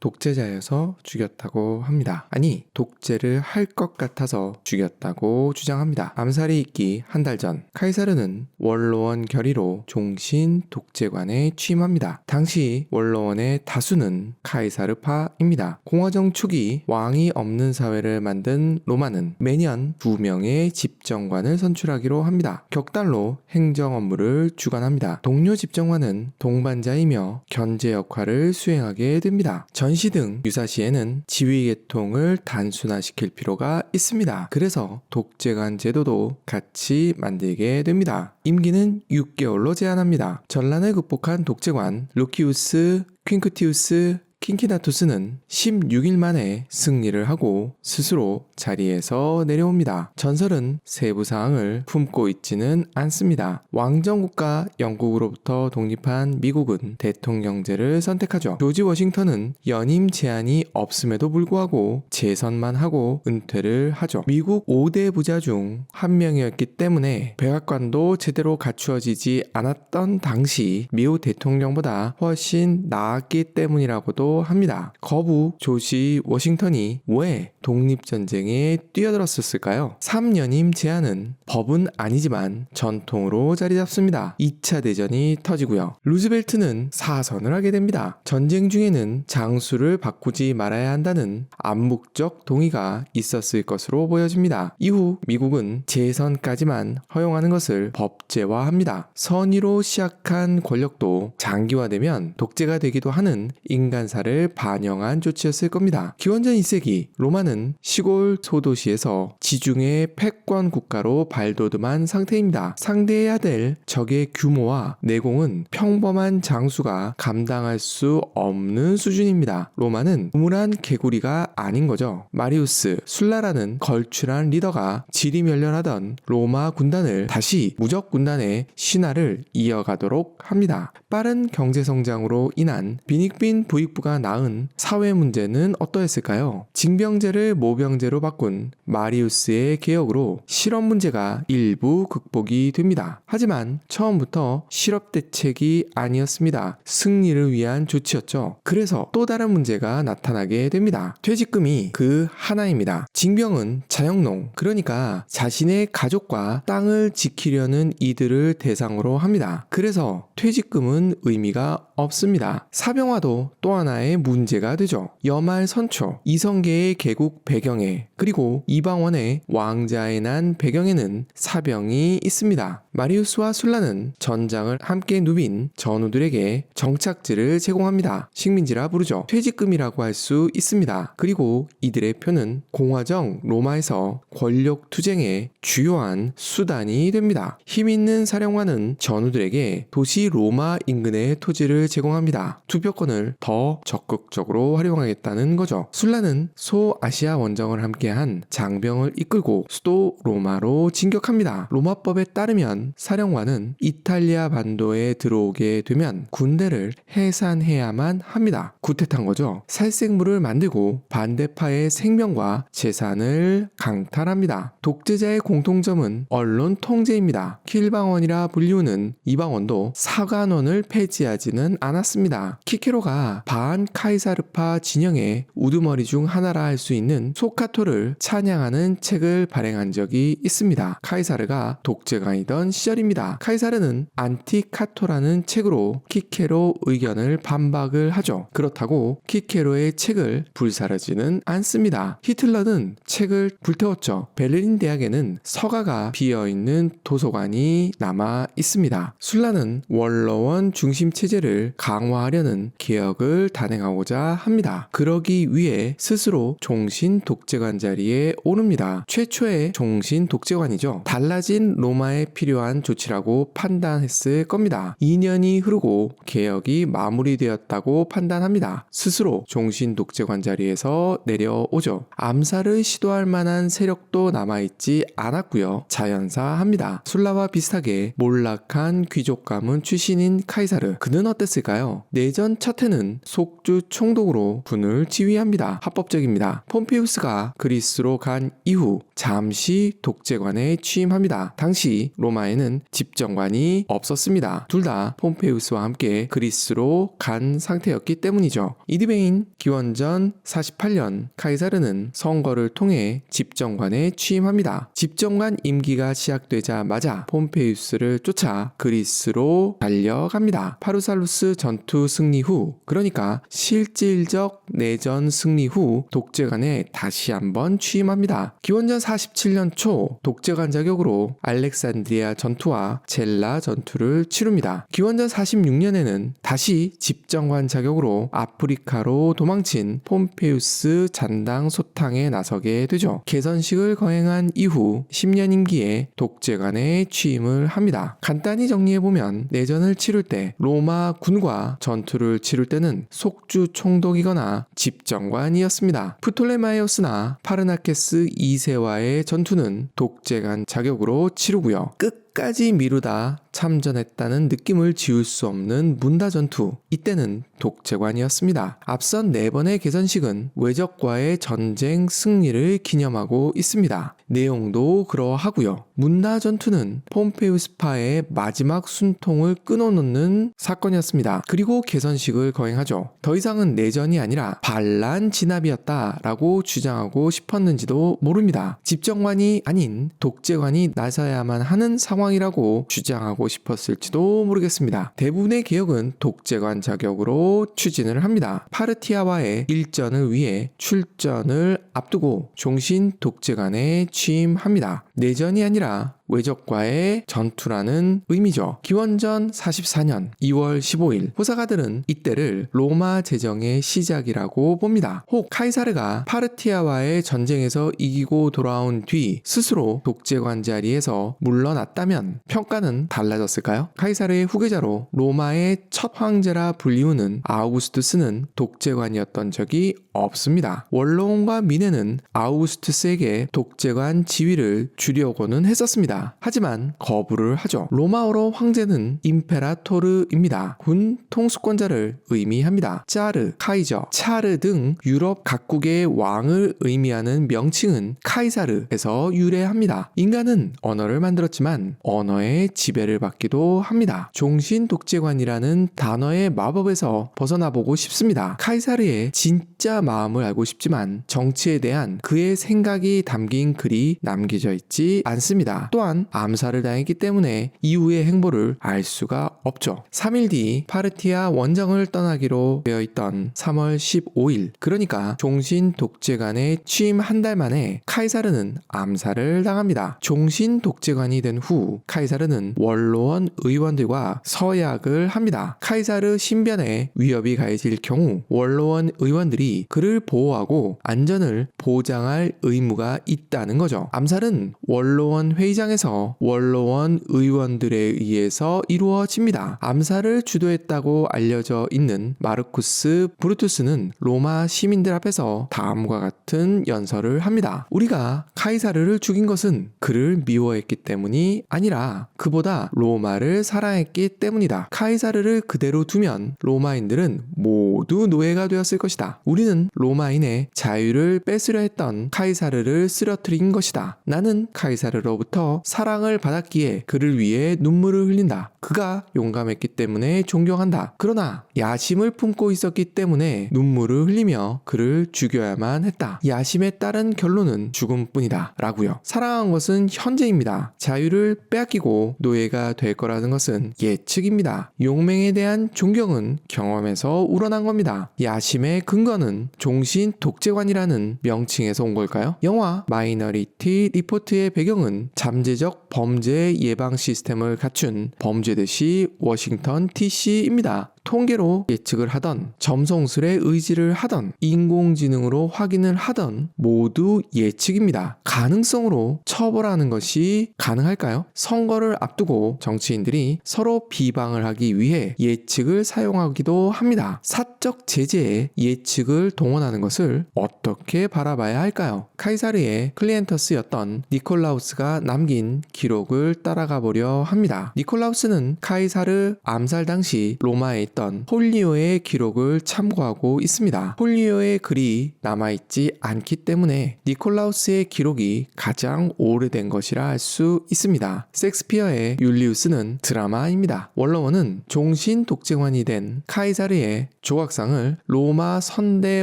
독재자여서 죽였다고 합니다. 아니, 독재를 할 것 같아서 죽였다고 주장합니다. 암살이 있기 한 달 전, 카이사르는 원로원 결의로 종신 독재관에 취임합니다. 당시 원로원의 다수는 카이사르파입니다. 공화정 초기 왕이 없는 사회를 만든 로마는 매년 2명의 집정관을 선출하기로 합니다. 격달로 행정 업무를 주관합니다. 동료 집정관은 동반자이며 견제 역할을 수행하게 됩니다. 전시 등 유사시에는 지위 계통을 단순화시킬 필요가 있습니다. 그래서 독재관 제도도 같이 만들게 됩니다. 임기는 6개월로 제한합니다. 전란을 극복한 독재관 루키우스 퀸크티우스 킨키나투스는 16일 만에 승리를 하고 스스로 자리에서 내려옵니다. 전설은 세부 사항을 품고 있지는 않습니다. 왕정국가 영국으로부터 독립한 미국은 대통령제를 선택하죠. 조지 워싱턴은 연임 제한이 없음에도 불구하고 재선만 하고 은퇴를 하죠. 미국 5대 부자 중 한 명이었기 때문에 백악관도 제대로 갖추어지지 않았던 당시 미국 대통령보다 훨씬 나았기 때문이라고도 합니다. 거부 조지 워싱턴이 왜 독립전쟁에 뛰어들었을까요? 3연임 제한은 법은 아니지만 전통으로 자리 잡습니다. 2차 대전이 터지고요. 루즈벨트는 사선을 하게 됩니다. 전쟁 중에는 장수를 바꾸지 말아야 한다는 암묵적 동의가 있었을 것으로 보여집니다. 이후 미국은 재선까지만 허용하는 것을 법제화합니다. 선의로 시작한 권력도 장기화되면 독재가 되기도 하는 인간사를 반영한 조치였을 겁니다. 기원전 2세기 로마는 시골 소도시에서 지중해 패권 국가로 발돋움한 상태입니다. 상대해야 될 적의 규모와 내공은 평범한 장수가 감당할 수 없는 수준입니다. 로마는 우물한 개구리가 아닌 거죠. 마리우스 술라라는 걸출한 리더가 지리멸렬하던 로마 군단을 다시 무적 군단의 신화를 이어가도록 합니다. 빠른 경제 성장으로 인한 빈익빈 부익부가 낳은 사회 문제는 어떠했을까요? 징병제를 모병제로 바꾼 마리우스의 개혁으로 실업 문제가 일부 극복이 됩니다. 하지만 처음부터 실업 대책이 아니었습니다. 승리를 위한 조치였죠. 그래서 또 다른 문제가 나타나게 됩니다. 퇴직금이 그 하나입니다. 징병은 자영농, 그러니까 자신의 가족과 땅을 지키려는 이들을 대상으로 합니다. 그래서 퇴직금은 의미가 없습니다. 사병화도 또 하나의 문제가 되죠. 여말 선초, 이성계의 개국 배경에 그리고 이방원의 왕자에 난 배경에는 사병이 있습니다. 마리우스와 술라는 전장을 함께 누빈 전우들에게 정착지를 제공합니다. 식민지라 부르죠. 퇴직금이라고 할 수 있습니다. 그리고 이들의 표는 공화정 로마에서 권력 투쟁의 주요한 수단이 됩니다. 힘 있는 사령관은 전우들에게 도시 로마 인근의 토지를 제공합니다. 투표권을 더 적극적으로 활용하겠다는 거죠. 술라는 소아시아 원정을 함께한 장병을 이끌고 수도 로마로 진격합니다. 로마법에 따르면 사령관은 이탈리아 반도에 들어오게 되면 군대를 해산해야만 합니다. 구태탄 거죠. 살생부를 만들고 반대파의 생명과 재산을 강탈합니다. 독재자의 공통점은 언론 통제입니다. 킬방원이라 불리우는 이방원도 사관원을 폐지하지는 않았습니다. 키케로가 반 카이사르파 진영의 우두머리 중 하나라 할 수 있는 소카토를 찬양하는 책을 발행한 적이 있습니다. 카이사르가 독재가이던 시절입니다. 카이사르는 안티카토라는 책으로 키케로 의견을 반박을 하죠. 그렇다고 키케로의 책을 불사르지는 않습니다. 히틀러는 책을 불태웠죠. 베를린 대학에는 서가가 비어있는 도서관이 남아 있습니다. 술라는 원로원 중심 체제를 강화하려는 개혁을 단행하고자 합니다. 그러기 위해 스스로 종신 독재관 자리에 오릅니다. 최초의 종신 독재관이죠. 달라진 로마에 필요한 조치라고 판단했을 겁니다. 2년이 흐르고 개혁이 마무리되었다고 판단합니다. 스스로 종신 독재관 자리에서 내려오죠. 암살을 시도할 만한 세력도 남아있지 않았고요. 자연사합니다. 술라와 비슷하게 몰락한 귀족 가문 출신인 카이사르. 그는 어땠을까요? 내전 첫 해는 속 속주 총독으로 군을 지휘합니다. 합법적입니다. 폼페이우스가 그리스로 간 이후 잠시 독재관에 취임합니다. 당시 로마에는 집정관이 없었습니다. 둘 다 폼페이우스와 함께 그리스로 간 상태였기 때문이죠. 이듬해인 기원전 48년 카이사르는 선거를 통해 집정관에 취임합니다. 집정관 임기가 시작되자마자 폼페이우스를 쫓아 그리스로 달려갑니다. 파루살루스 전투 승리 후, 그러니까 실질적 내전 승리 후 독재관에 다시 한번 취임합니다. 기원전 47년 초 독재관 자격으로 알렉산드리아 전투와 젤라 전투를 치릅니다. 기원전 46년에는 다시 집정관 자격으로 아프리카로 도망친 폼페이우스 잔당 소탕에 나서게 되죠. 개선식을 거행한 이후 10년 임기에 독재관에 취임을 합니다. 간단히 정리해보면 내전을 치를 때 로마 군과 전투를 치를 때는 속주 총독이거나 집정관이었습니다. 프톨레마이오스나 파르나케스 2세와의 전투는 독재관 자격으로 치르고요. 끝까지 미루다 참전했다는 느낌을 지울 수 없는 문다 전투, 이때는 독재관이었습니다. 앞선 4번의 개선식은 외적과의 전쟁 승리를 기념하고 있습니다. 내용도 그러하고요. 문다 전투는 폼페이우스파의 마지막 순통을 끊어놓는 사건이었습니다. 그리고 개선식을 거행하죠. 더 이상은 내전이 아니라 반란 진압이었다라고 주장하고 싶었는지도 모릅니다. 집정관이 아닌 독재관이 나서야만 하는 상황이라고 주장하고 싶었을지도 모르겠습니다. 대부분의 개혁은 독재관 자격으로 추진을 합니다. 파르티아와의 일전을 위해 출전을 앞두고 종신 독재관에 취임합니다. 내전이 아니라 외적과의 전투라는 의미죠. 기원전 44년 2월 15일 호사가들은 이때를 로마 제정의 시작이라고 봅니다. 혹 카이사르가 파르티아와의 전쟁에서 이기고 돌아온 뒤 스스로 독재관 자리에서 물러났다면 평가는 달라졌을까요? 카이사르의 후계자로 로마의 첫 황제라 불리우는 아우구스투스는 독재관이었던 적이 없습니다. 원로원과 미네는 아우구스투스에게 독재관 지위를 주려고는 했었습니다. 하지만 거부를 하죠. 로마어로 황제는 임페라토르입니다. 군 통수권자를 의미합니다. 짜르, 카이저, 차르 등 유럽 각국의 왕을 의미하는 명칭은 카이사르에서 유래합니다. 인간은 언어를 만들었지만 언어의 지배를 받기도 합니다. 종신 독재관이라는 단어의 마법에서 벗어나보고 싶습니다. 카이사르의 진짜 마음을 알고 싶지만 정치에 대한 그의 생각이 담긴 글이 남겨져 있지 않습니다. 또한 암살을 당했기 때문에 이후의 행보를 알 수가 없죠. 3일 뒤 파르티아 원정을 떠나기로 되어 있던 3월 15일, 그러니까 종신 독재관에 취임 한 달 만에 카이사르는 암살을 당합니다. 종신 독재관이 된 후 카이사르는 원로원 의원들과 서약을 합니다. 카이사르 신변에 위협이 가해질 경우 원로원 의원들이 그를 보호하고 안전을 보장할 의무가 있다는 거죠. 암살은 원로원 회의장에서 원로원 의원들에 의해서 이루어집니다. 암살을 주도했다고 알려져 있는 마르쿠스 브루투스는 로마 시민들 앞에서 다음과 같은 연설을 합니다. 우리가 카이사르를 죽인 것은 그를 미워했기 때문이 아니라 그보다 로마를 사랑했기 때문이다. 카이사르를 그대로 두면 로마인들은 모두 노예가 되었을 것이다. 우리는 로마인의 자유를 뺏으려 했던 카이사르를 쓰러뜨린 것이다. 나는 카이사르로부터 사랑을 받았기에 그를 위해 눈물을 흘린다. 그가 용감했기 때문에 존경한다. 그러나 야심을 품고 있었기 때문에 눈물을 흘리며 그를 죽여야만 했다. 야심에 따른 결론은 죽음뿐이다. 라고요. 사랑한 것은 현재입니다. 자유를 빼앗기고 노예가 될 거라는 것은 예측입니다. 용맹에 대한 존경은 경험에서 우러난 겁니다. 야심의 근거는 종신 독재관이라는 명칭에서 온 걸까요? 영화 마이너리티 리포트의 배경은 잠재적 범죄 예방 시스템을 갖춘 범죄도시 워싱턴 DC입니다. 통계로 예측을 하던, 점성술에 의지를 하던, 인공지능으로 확인을 하던 모두 예측입니다. 가능성으로 처벌하는 것이 가능할까요? 선거를 앞두고 정치인들이 서로 비방을 하기 위해 예측을 사용하기도 합니다. 사적 제재에 예측을 동원하는 것을 어떻게 바라봐야 할까요? 카이사르의 클리엔터스였던 니콜라우스가 남긴 기록을 따라가 보려 합니다. 니콜라우스는 카이사르 암살 당시 로마에 있던 썼던 폴리오의 기록을 참고하고 있습니다. 폴리오의 글이 남아있지 않기 때문에 니콜라우스의 기록이 가장 오래된 것이라 할 수 있습니다. 섹스피어의 율리우스는 드라마입니다. 원로원은 종신 독재관이 된 카이사르의 조각상을 로마 선대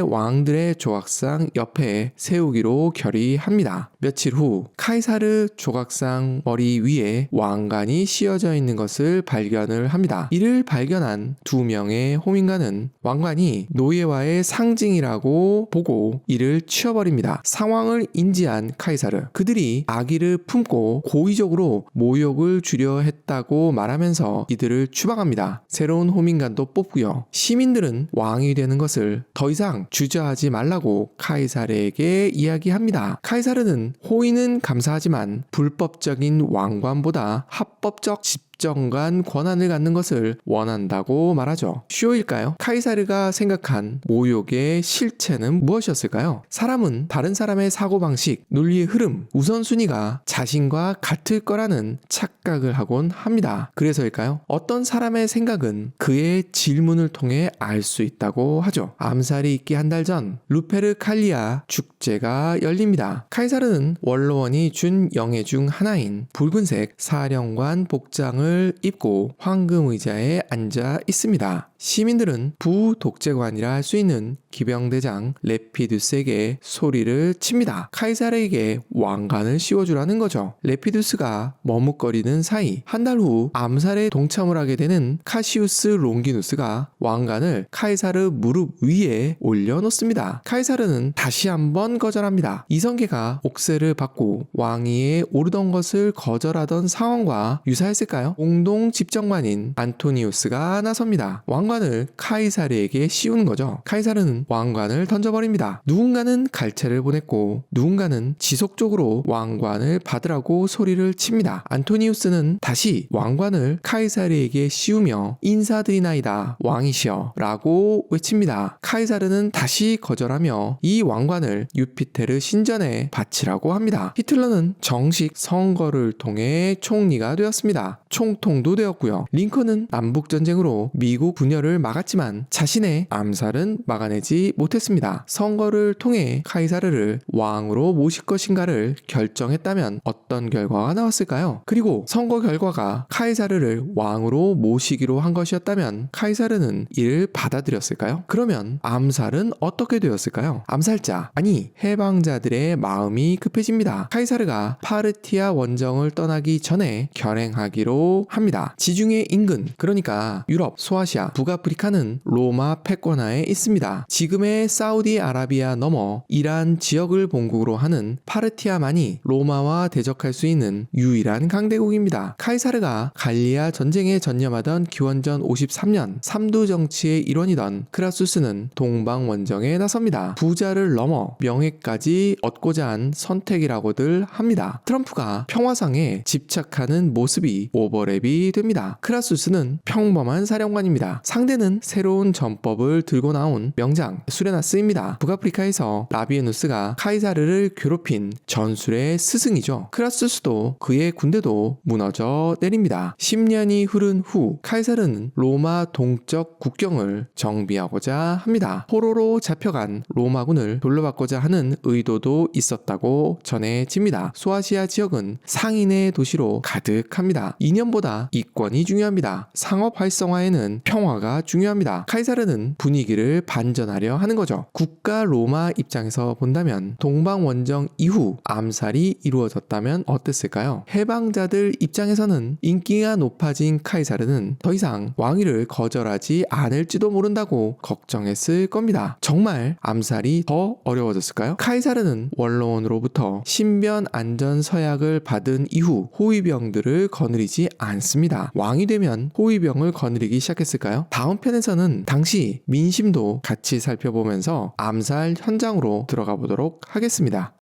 왕들의 조각상 옆에 세우기로 결의합니다. 며칠 후 카이사르 조각상 머리 위에 왕관이 씌어져 있는 것을 발견을 합니다. 이를 발견한 두 명의 호민관은 왕관이 노예와의 상징이라고 보고 이를 치워버립니다. 상황을 인지한 카이사르, 그들이 아기를 품고 고의적으로 모욕을 주려 했다고 말하면서 이들을 추방합니다. 새로운 호민관도 뽑고요. 시민들은 왕이 되는 것을 더 이상 주저하지 말라고 카이사르에게 이야기합니다. 카이사르는 호의는 감사하지만 불법적인 왕관보다 합법적 집정관 권한을 갖는 것을 원한다고 말하죠. 쇼일까요? 카이사르가 생각한 모욕의 실체는 무엇이었을까요? 사람은 다른 사람의 사고방식, 논리의 흐름, 우선순위가 자신과 같을 거라는 착각을 하곤 합니다. 그래서일까요? 어떤 사람의 생각은 그의 질문을 통해 알 수 있다고 하죠. 암살이 있기 한 달 전 루페르칼리아 축제가 열립니다. 카이사르는 원로원이 준 영예 중 하나인 붉은색 사령관 복장을 입고 황금 의자에 앉아 있습니다. 시민들은 부독재관이라 할 수 있는 기병대장 레피두스에게 소리를 칩니다. 카이사르에게 왕관을 씌워주라는 거죠. 레피두스가 머뭇거리는 사이 한 달 후 암살에 동참을 하게 되는 카시우스 롱기누스가 왕관을 카이사르 무릎 위에 올려놓습니다. 카이사르는 다시 한번 거절합니다. 이성계가 옥세를 받고 왕위에 오르던 것을 거절하던 상황과 유사했을까요? 공동 집정관인 안토니우스가 나섭니다. 왕관을 카이사르에게 씌우는 거죠. 카이사르는 왕관을 던져버립니다. 누군가는 갈채를 보냈고 누군가는 지속적으로 왕관을 받으라고 소리를 칩니다. 안토니우스는 다시 왕관을 카이사르에게 씌우며 인사드리나이다 왕이시여 라고 외칩니다. 카이사르는 다시 거절하며 이 왕관을 유피테르 신전에 바치라고 합니다. 히틀러는 정식 선거를 통해 총리가 되었습니다. 총통도 되었고요. 링컨은 남북전쟁으로 미국 분열을 막았지만 자신의 암살은 막아내지 못했습니다. 선거를 통해 카이사르를 왕으로 모실 것인가를 결정했다면 어떤 결과가 나왔을까요? 그리고 선거 결과가 카이사르를 왕으로 모시기로 한 것이었다면 카이사르는 이를 받아들였을까요? 그러면 암살은 어떻게 되었을까요? 암살자, 아니 해방자들의 마음이 급해집니다. 카이사르가 파르티아 원정을 떠나기 전에 결행하기로 합니다. 지중해 인근, 그러니까 유럽, 소아시아, 북아프리카는 로마 패권하에 있습니다. 지금의 사우디아라비아 넘어 이란 지역을 본국으로 하는 파르티아만이 로마와 대적할 수 있는 유일한 강대국입니다. 카이사르가 갈리아 전쟁에 전념하던 기원전 53년 삼두 정치의 일원이던 크라수스는 동방 원정에 나섭니다. 부자를 넘어 명예까지 얻고자 한 선택이라고들 합니다. 트럼프가 평화상에 집착하는 모습이 오버랩이 됩니다. 크라수스는 평범한 사령관입니다. 상대는 새로운 전법을 들고 나온 명장 수레나스입니다. 북아프리카에서 라비에누스가 카이사르를 괴롭힌 전술의 스승이죠. 크라수스도 그의 군대도 무너져 내립니다. 10년이 흐른 후 카이사르는 로마 동쪽 국경을 정비하고자 합니다. 포로로 잡혀간 로마군을 돌려받고자 하는 의도도 있었다고 전해집니다. 소아시아 지역은 상인의 도시로 가득합니다. 이념보다 이권이 중요합니다. 상업 활성화에는 평화가 중요합니다. 카이사르는 분위기를 반전하려 하는 거죠. 국가 로마 입장에서 본다면 동방 원정 이후 암살이 이루어졌다면 어땠을까요? 해방자들 입장에서는 인기가 높아진 카이사르는 더 이상 왕위를 거절하지 않을지도 모른다고 걱정했을 겁니다. 정말 암살이 더 어려워졌을까요? 카이사르는 원로원으로부터 신변 안전 서약을 받은 이후 호위병들을 거느리지 않습니다. 왕이 되면 호위병을 거느리기 시작했을까요? 다음 편에서는 당시 민심도 같이 살펴보면서 암살 현장으로 들어가 보도록 하겠습니다.